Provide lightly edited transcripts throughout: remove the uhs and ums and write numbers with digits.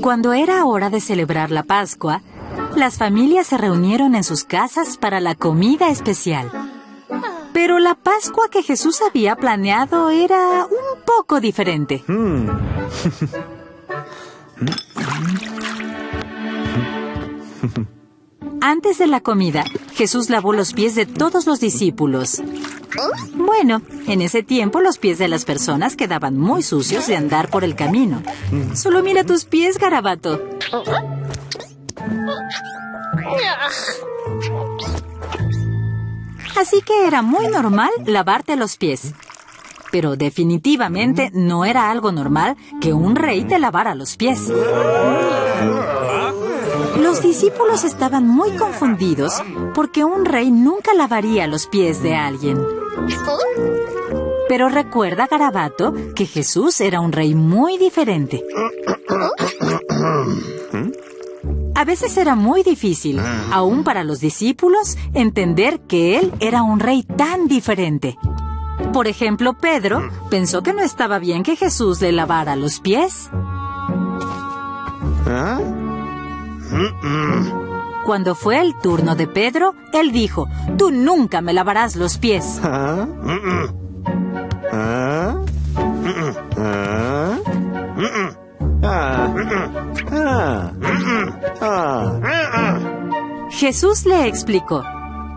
Cuando era hora de celebrar la Pascua, las familias se reunieron en sus casas para la comida especial. Pero la Pascua que Jesús había planeado era un poco diferente. Antes de la comida, Jesús lavó los pies de todos los discípulos. Bueno, en ese tiempo los pies de las personas quedaban muy sucios de andar por el camino. Solo mira tus pies, Garabato. Así que era muy normal lavarte los pies. Pero definitivamente no era algo normal que un rey te lavara los pies. Los discípulos estaban muy confundidos porque un rey nunca lavaría los pies de alguien. Pero recuerda, Garabato, que Jesús era un rey muy diferente. A veces era muy difícil, aún para los discípulos, entender que él era un rey tan diferente. Por ejemplo, Pedro pensó que no estaba bien que Jesús le lavara los pies. Cuando fue el turno de Pedro, él dijo: «Tú nunca me lavarás los pies». Jesús le explicó: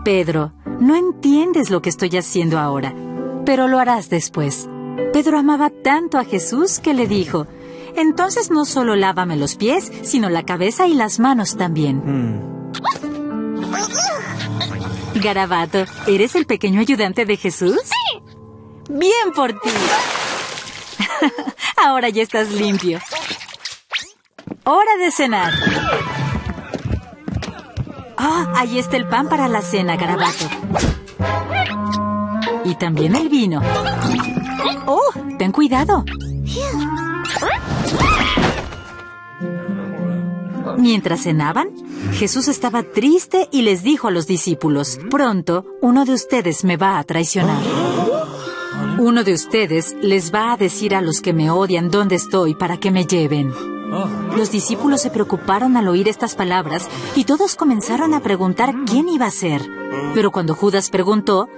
«Pedro, no entiendes lo que estoy haciendo ahora, pero lo harás después». Pedro amaba tanto a Jesús que le dijo: «Entonces no solo lávame los pies, sino la cabeza y las manos también». Garabato, ¿eres el pequeño ayudante de Jesús? ¡Sí! ¡Bien por ti! Ahora ya estás limpio. ¡Hora de cenar! Ahí está el pan para la cena, Garabato. Y también el vino. ¡Ten cuidado! Mientras cenaban, Jesús estaba triste y les dijo a los discípulos: «Pronto, uno de ustedes me va a traicionar. Uno de ustedes les va a decir a los que me odian dónde estoy para que me lleven». Los discípulos se preocuparon al oír estas palabras y todos comenzaron a preguntar quién iba a ser. Pero cuando Judas preguntó: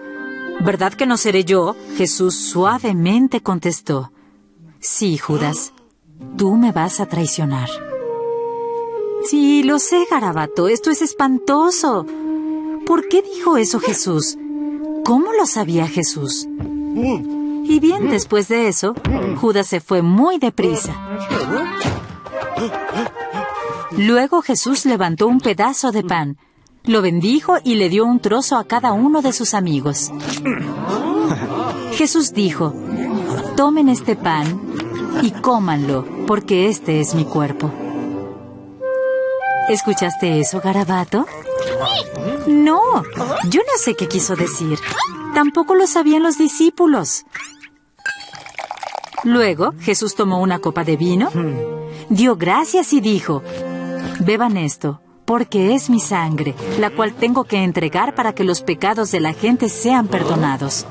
«¿Verdad que no seré yo?», Jesús suavemente contestó: «Sí, Judas, tú me vas a traicionar». Sí, lo sé, Garabato, esto es espantoso. ¿Por qué dijo eso Jesús? ¿Cómo lo sabía Jesús? Y bien, después de eso, Judas se fue muy deprisa. Luego Jesús levantó un pedazo de pan, lo bendijo y le dio un trozo a cada uno de sus amigos. Jesús dijo: «Tomen este pan y cómanlo, porque este es mi cuerpo». ¿Escuchaste eso, Garabato? No, yo no sé qué quiso decir. Tampoco lo sabían los discípulos. Luego, Jesús tomó una copa de vino, dio gracias y dijo: «Beban esto, porque es mi sangre, la cual tengo que entregar para que los pecados de la gente sean perdonados».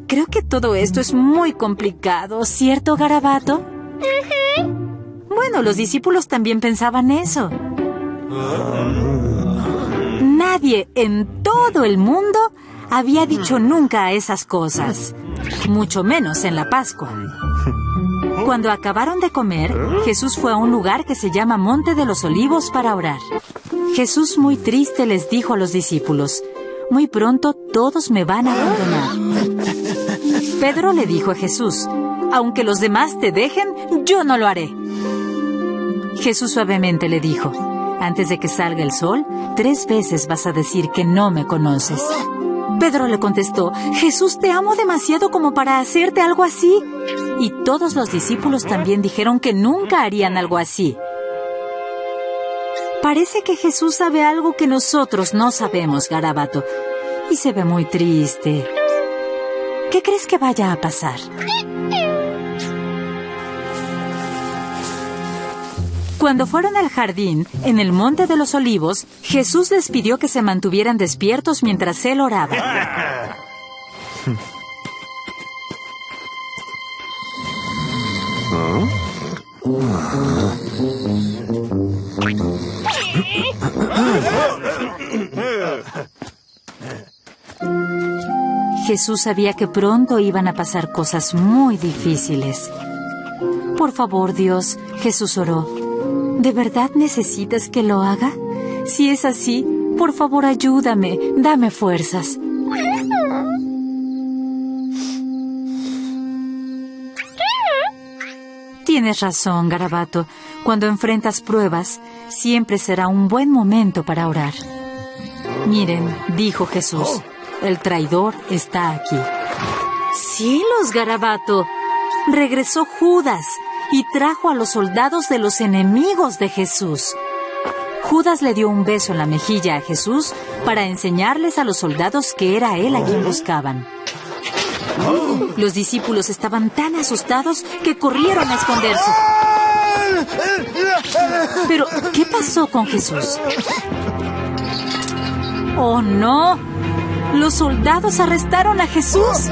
Creo que todo esto es muy complicado, ¿cierto, Garabato? Bueno, los discípulos también pensaban eso. Nadie en todo el mundo había dicho nunca esas cosas, mucho menos en la Pascua. Cuando acabaron de comer, Jesús fue a un lugar que se llama Monte de los Olivos para orar. Jesús, muy triste, les dijo a los discípulos: «Muy pronto todos me van a abandonar». Pedro le dijo a Jesús: «Aunque los demás te dejen, yo no lo haré». Jesús suavemente le dijo: «Antes de que salga el sol, 3 veces vas a decir que no me conoces». Pedro le contestó: «Jesús, te amo demasiado como para hacerte algo así». Y todos los discípulos también dijeron que nunca harían algo así. Parece que Jesús sabe algo que nosotros no sabemos, Garabato, y se ve muy triste. ¿Qué crees que vaya a pasar? Cuando fueron al jardín, en el Monte de los Olivos, Jesús les pidió que se mantuvieran despiertos mientras él oraba. Jesús sabía que pronto iban a pasar cosas muy difíciles. Por favor, Dios, Jesús oró. ¿De verdad necesitas que lo haga? Si es así, por favor ayúdame, dame fuerzas. Tienes razón, Garabato. Cuando enfrentas pruebas, siempre será un buen momento para orar. Miren, dijo Jesús, el traidor está aquí. ¡Cielos, Garabato! Regresó Judas y trajo a los soldados de los enemigos de Jesús. Judas le dio un beso en la mejilla a Jesús para enseñarles a los soldados que era él a quien buscaban. Los discípulos estaban tan asustados que corrieron a esconderse. Pero, ¿qué pasó con Jesús? ¡Oh, no! ¡Los soldados arrestaron a Jesús!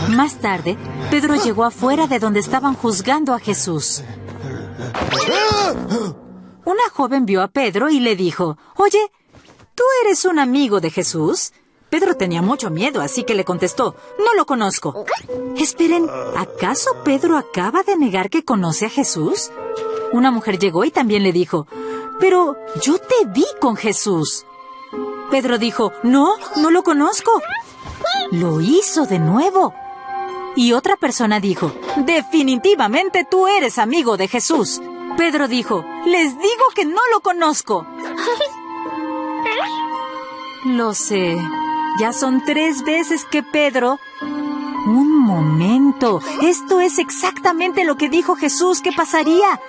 Más tarde, Pedro llegó afuera de donde estaban juzgando a Jesús. Una joven vio a Pedro y le dijo, «Oye, ¿tú eres un amigo de Jesús?» Pedro tenía mucho miedo, así que le contestó, «No lo conozco». Esperen, ¿acaso Pedro acaba de negar que conoce a Jesús? Una mujer llegó y también le dijo, «Pero yo te vi con Jesús». Pedro dijo, «No, no lo conozco». Lo hizo de nuevo. Y otra persona dijo, «Definitivamente tú eres amigo de Jesús». Pedro dijo, «Les digo que no lo conozco». Lo sé. Ya son 3 veces que Pedro... Un momento. Esto es exactamente lo que dijo Jesús que pasaría.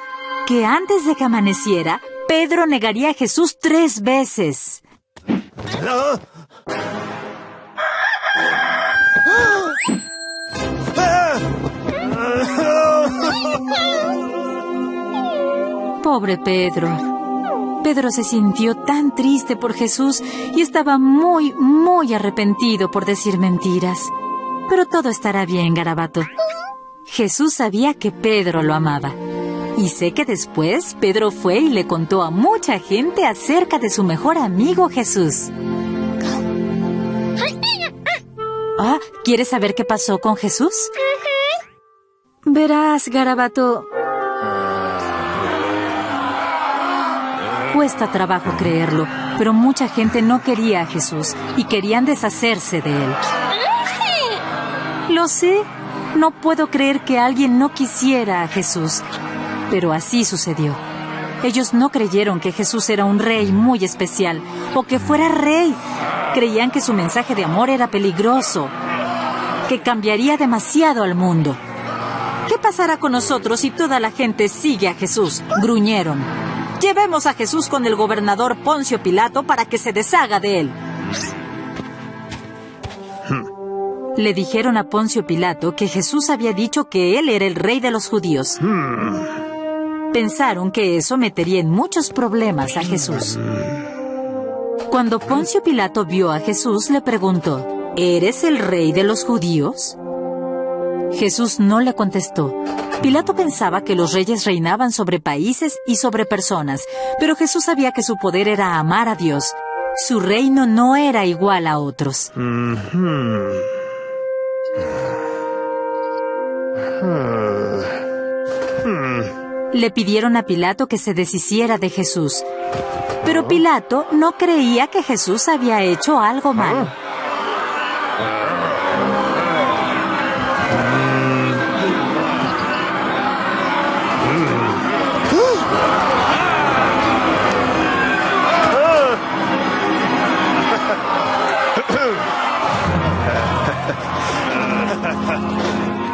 Que antes de que amaneciera, Pedro negaría a Jesús 3 veces. Pobre Pedro. Pedro se sintió tan triste por Jesús y estaba muy, muy arrepentido por decir mentiras. Pero todo estará bien, Garabato. Jesús sabía que Pedro lo amaba. Y sé que después Pedro fue y le contó a mucha gente acerca de su mejor amigo Jesús. Ah, ¿quieres saber qué pasó con Jesús? Verás, Garabato... Cuesta trabajo creerlo, pero mucha gente no quería a Jesús y querían deshacerse de él. Lo sé, no puedo creer que alguien no quisiera a Jesús, pero así sucedió. Ellos no creyeron que Jesús era un rey muy especial o que fuera rey. Creían que su mensaje de amor era peligroso, que cambiaría demasiado al mundo. ¿Qué pasará con nosotros si toda la gente sigue a Jesús?, gruñeron. Llevemos a Jesús con el gobernador Poncio Pilato para que se deshaga de él. Le dijeron a Poncio Pilato que Jesús había dicho que él era el rey de los judíos. Pensaron que eso metería en muchos problemas a Jesús. Cuando Poncio Pilato vio a Jesús, le preguntó, ¿eres el rey de los judíos? Jesús no le contestó. Pilato pensaba que los reyes reinaban sobre países y sobre personas, pero Jesús sabía que su poder era amar a Dios. Su reino no era igual a otros. Le pidieron a Pilato que se deshiciera de Jesús, pero Pilato no creía que Jesús había hecho algo malo.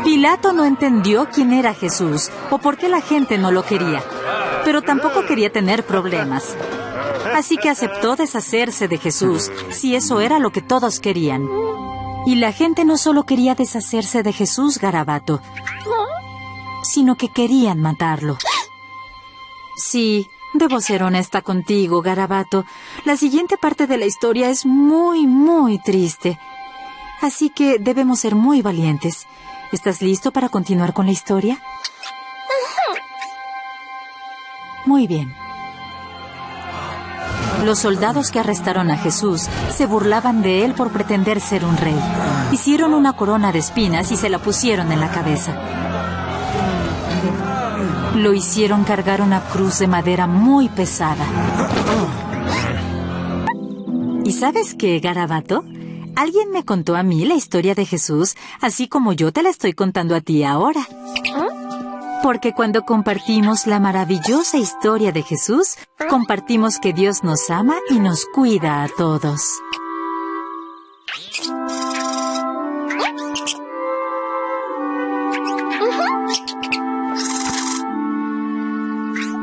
Pilato no entendió quién era Jesús o por qué la gente no lo quería, pero tampoco quería tener problemas. Así que aceptó deshacerse de Jesús, si eso era lo que todos querían. Y la gente no solo quería deshacerse de Jesús, Garabato, sino que querían matarlo. Sí, debo ser honesta contigo, Garabato. La siguiente parte de la historia es muy, muy triste. Así que debemos ser muy valientes. ¿Estás listo para continuar con la historia? Muy bien. Los soldados que arrestaron a Jesús se burlaban de él por pretender ser un rey. Hicieron una corona de espinas y se la pusieron en la cabeza. Lo hicieron cargar una cruz de madera muy pesada. ¿Y sabes qué, Garabato? Alguien me contó a mí la historia de Jesús, así como yo te la estoy contando a ti ahora. Porque cuando compartimos la maravillosa historia de Jesús, compartimos que Dios nos ama y nos cuida a todos.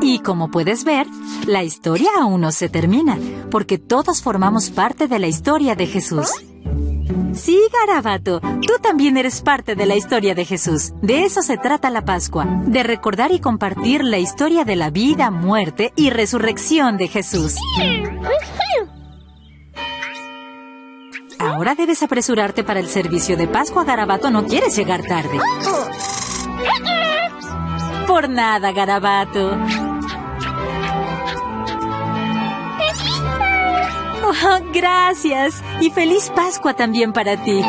Y como puedes ver, la historia aún no se termina, porque todos formamos parte de la historia de Jesús. Sí, Garabato, tú también eres parte de la historia de Jesús. De eso se trata la Pascua, de recordar y compartir la historia de la vida, muerte y resurrección de Jesús. Ahora debes apresurarte para el servicio de Pascua, Garabato. No quieres llegar tarde. Por nada, Garabato. Oh, gracias. Y feliz Pascua también para ti.